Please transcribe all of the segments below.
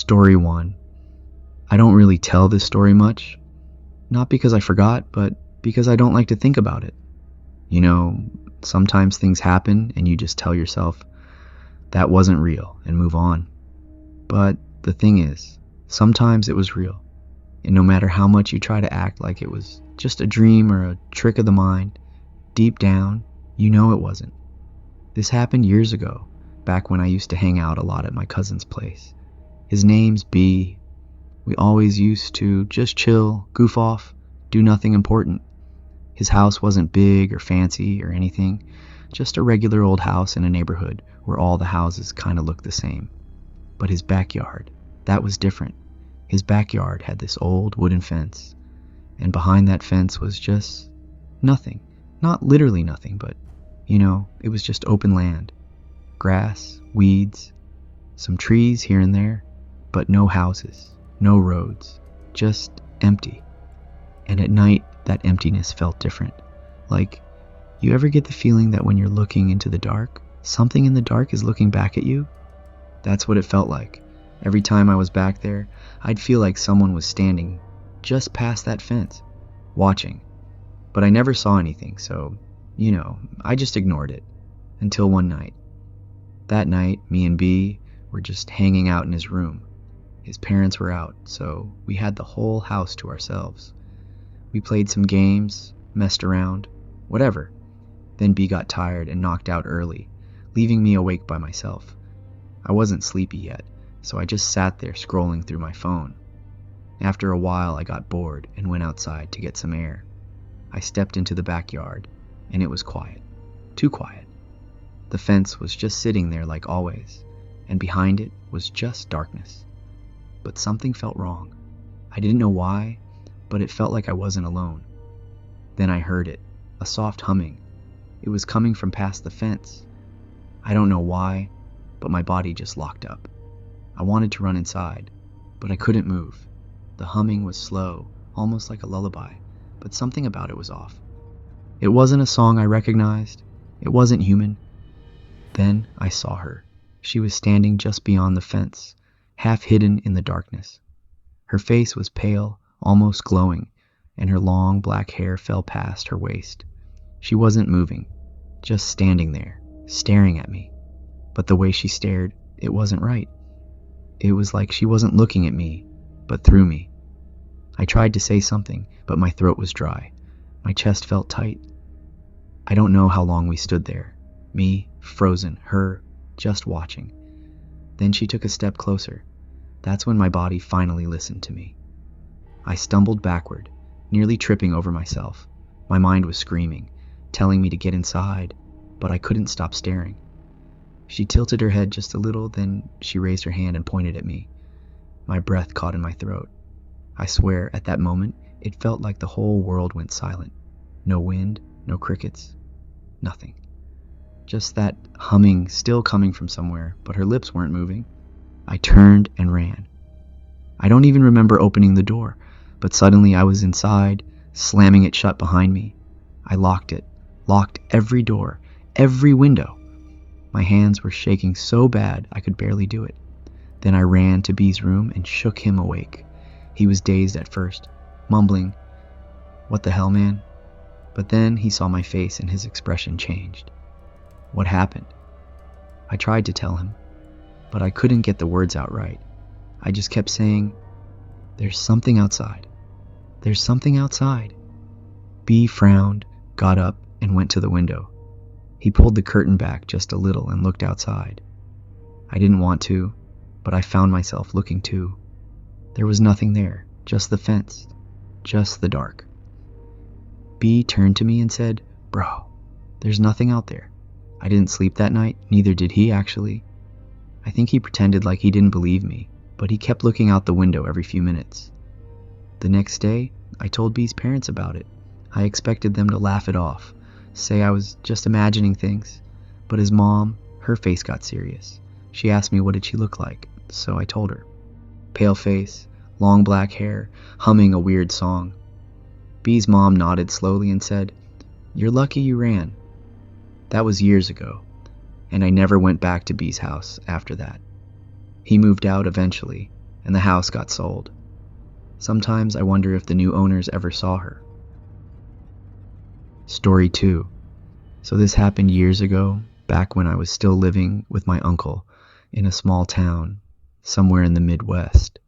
Story 1. I don't really tell this story much, not because I forgot, but because I don't like to think about it. You know, sometimes things happen and you just tell yourself, that wasn't real, and move on. But the thing is, sometimes it was real, and no matter how much you try to act like it was just a dream or a trick of the mind, deep down, you know it wasn't. This happened years ago, back when I used to hang out a lot at my cousin's place. His name's B. We always used to just chill, goof off, do nothing important. His house wasn't big or fancy or anything, just a regular old house in a neighborhood where all the houses kind of looked the same. But his backyard, that was different. His backyard had this old wooden fence, and behind that fence was just nothing. Not literally nothing, but, it was just open land. Grass, weeds, some trees here and there, but no houses, no roads, just empty. And at night, that emptiness felt different. Like, you ever get the feeling that when you're looking into the dark, something in the dark is looking back at you? That's what it felt like. Every time I was back there, I'd feel like someone was standing just past that fence, watching. But I never saw anything, so, I just ignored it. Until one night. That night, me and B were just hanging out in his room. His parents were out, so we had the whole house to ourselves. We played some games, messed around, whatever. Then B got tired and knocked out early, leaving me awake by myself. I wasn't sleepy yet, so I just sat there scrolling through my phone. After a while, I got bored and went outside to get some air. I stepped into the backyard, and it was quiet. Too quiet. The fence was just sitting there like always, and behind it was just darkness. But something felt wrong. I didn't know why, but it felt like I wasn't alone. Then I heard it, a soft humming. It was coming from past the fence. I don't know why, but my body just locked up. I wanted to run inside, but I couldn't move. The humming was slow, almost like a lullaby, but something about it was off. It wasn't a song I recognized. It wasn't human. Then I saw her. She was standing just beyond the fence, half hidden in the darkness. Her face was pale, almost glowing, and her long black hair fell past her waist. She wasn't moving, just standing there, staring at me. But the way she stared, it wasn't right. It was like she wasn't looking at me, but through me. I tried to say something, but my throat was dry. My chest felt tight. I don't know how long we stood there. Me, frozen, her, just watching. Then she took a step closer. That's when my body finally listened to me. I stumbled backward, nearly tripping over myself. My mind was screaming, telling me to get inside, but I couldn't stop staring. She tilted her head just a little, then she raised her hand and pointed at me. My breath caught in my throat. I swear, at that moment, it felt like the whole world went silent. No wind, no crickets, nothing. Just that humming still coming from somewhere, but her lips weren't moving. I turned and ran. I don't even remember opening the door, but suddenly I was inside, slamming it shut behind me. I locked it, locked every door, every window. My hands were shaking so bad I could barely do it. Then I ran to B's room and shook him awake. He was dazed at first, mumbling, "What the hell, man?" But then he saw my face and his expression changed. What happened? I tried to tell him, but I couldn't get the words out right. I just kept saying, "There's something outside. There's something outside." B frowned, got up, and went to the window. He pulled the curtain back just a little and looked outside. I didn't want to, but I found myself looking too. There was nothing there, just the fence, just the dark. B turned to me and said, "Bro, there's nothing out there." I didn't sleep that night, neither did he actually. I think he pretended like he didn't believe me, but he kept looking out the window every few minutes. The next day, I told B's parents about it. I expected them to laugh it off, say I was just imagining things, but his mom, her face got serious. She asked me what did she look like, so I told her. Pale face, long black hair, humming a weird song. B's mom nodded slowly and said, "You're lucky you ran." That was years ago, and I never went back to B's house after that. He moved out eventually, and the house got sold. Sometimes I wonder if the new owners ever saw her. Story 2. So this happened years ago, back when I was still living with my uncle in a small town somewhere in the Midwest.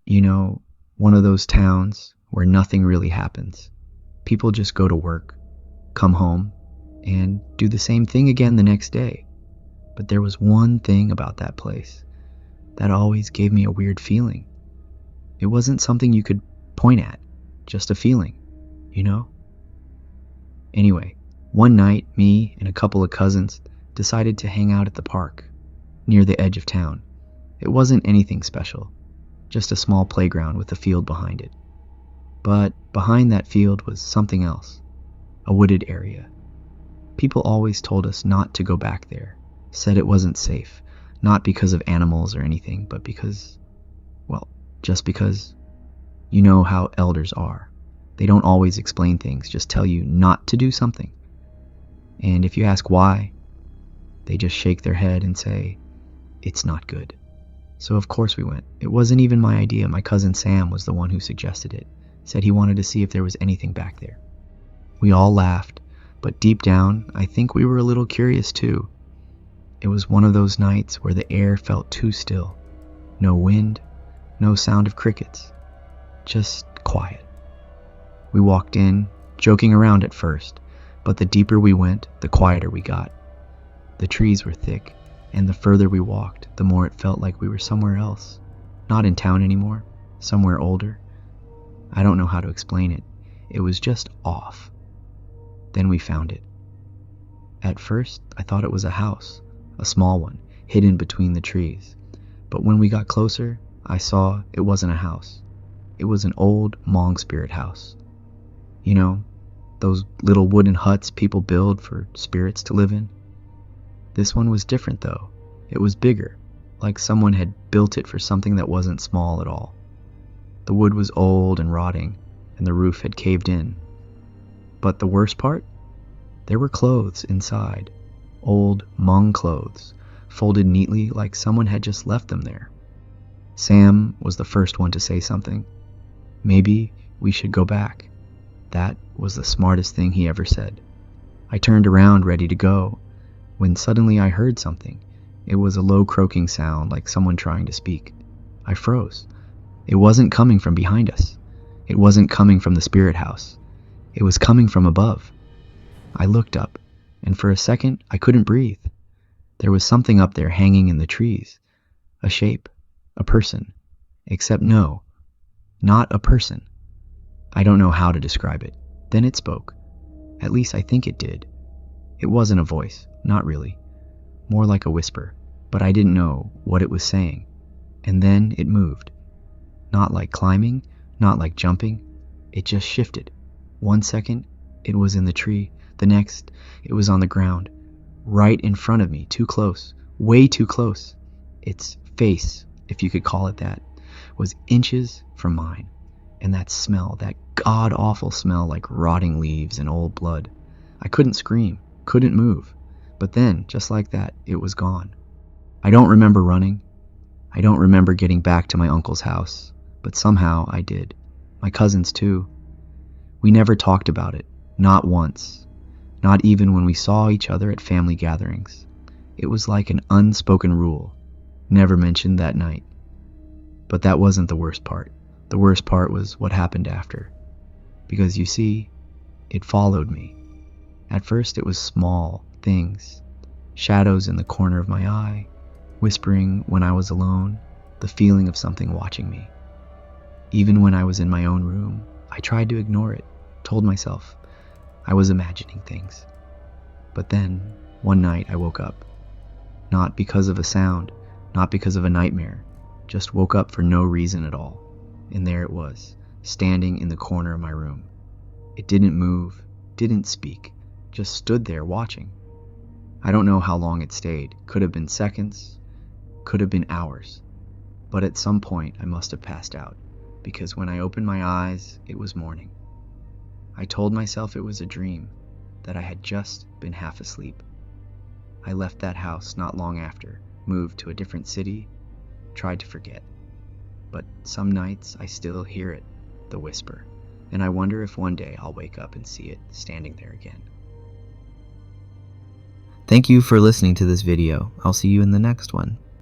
You know, one of those towns where nothing really happens. People just go to work, come home, and do the same thing again the next day. But there was one thing about that place that always gave me a weird feeling. It wasn't something you could point at, just a feeling, you know? Anyway, one night, me and a couple of cousins decided to hang out at the park, near the edge of town. It wasn't anything special, just a small playground with a field behind it. But behind that field was something else, a wooded area. People always told us not to go back there, said it wasn't safe, not because of animals or anything, but because, well, just because. You know how elders are. They don't always explain things, just tell you not to do something. And if you ask why, they just shake their head and say, it's not good. So of course we went. It wasn't even my idea. My cousin Sam was the one who suggested it. Said he wanted to see if there was anything back there. We all laughed, but deep down, I think we were a little curious too. It was one of those nights where the air felt too still. No wind, no sound of crickets. Just quiet. We walked in, joking around at first, but the deeper we went, the quieter we got. The trees were thick, and the further we walked, the more it felt like we were somewhere else. Not in town anymore, somewhere older. I don't know how to explain it. It was just off. Then we found it. At first, I thought it was a house, a small one, hidden between the trees. But when we got closer, I saw it wasn't a house. It was an old Hmong spirit house. You know, those little wooden huts people build for spirits to live in? This one was different though. It was bigger, like someone had built it for something that wasn't small at all. The wood was old and rotting, and the roof had caved in. But the worst part? There were clothes inside. Old Hmong clothes, folded neatly like someone had just left them there. Sam was the first one to say something. Maybe we should go back. That was the smartest thing he ever said. I turned around ready to go, when suddenly I heard something. It was a low croaking sound like someone trying to speak. I froze. It wasn't coming from behind us. It wasn't coming from the spirit house. It was coming from above. I looked up, and for a second I couldn't breathe. There was something up there hanging in the trees. A shape. A person. Except no. Not a person. I don't know how to describe it. Then it spoke. At least I think it did. It wasn't a voice, not really. More like a whisper, but I didn't know what it was saying. And then it moved. Not like climbing, not like jumping. It just shifted. 1 second, it was in the tree. The next, it was on the ground. Right in front of me, too close. Way too close. Its face, if you could call it that, was inches from mine. And that smell, that god-awful smell like rotting leaves and old blood. I couldn't scream, couldn't move. But then, just like that, it was gone. I don't remember running. I don't remember getting back to my uncle's house. But somehow I did. My cousins too. We never talked about it. Not once. Not even when we saw each other at family gatherings. It was like an unspoken rule. Never mentioned that night. But that wasn't the worst part. The worst part was what happened after. Because you see, it followed me. At first it was small things. Shadows in the corner of my eye, whispering when I was alone, the feeling of something watching me. Even when I was in my own room, I tried to ignore it, told myself I was imagining things. But then, one night I woke up. Not because of a sound, not because of a nightmare, just woke up for no reason at all. And there it was, standing in the corner of my room. It didn't move, didn't speak, just stood there watching. I don't know how long it stayed. Could have been seconds, could have been hours. But at some point I must have passed out, because when I opened my eyes, it was morning. I told myself it was a dream, that I had just been half asleep. I left that house not long after, moved to a different city, tried to forget. but some nights I still hear it, the whisper, and I wonder if one day I'll wake up and see it standing there again. Thank you for listening to this video. I'll see you in the next one.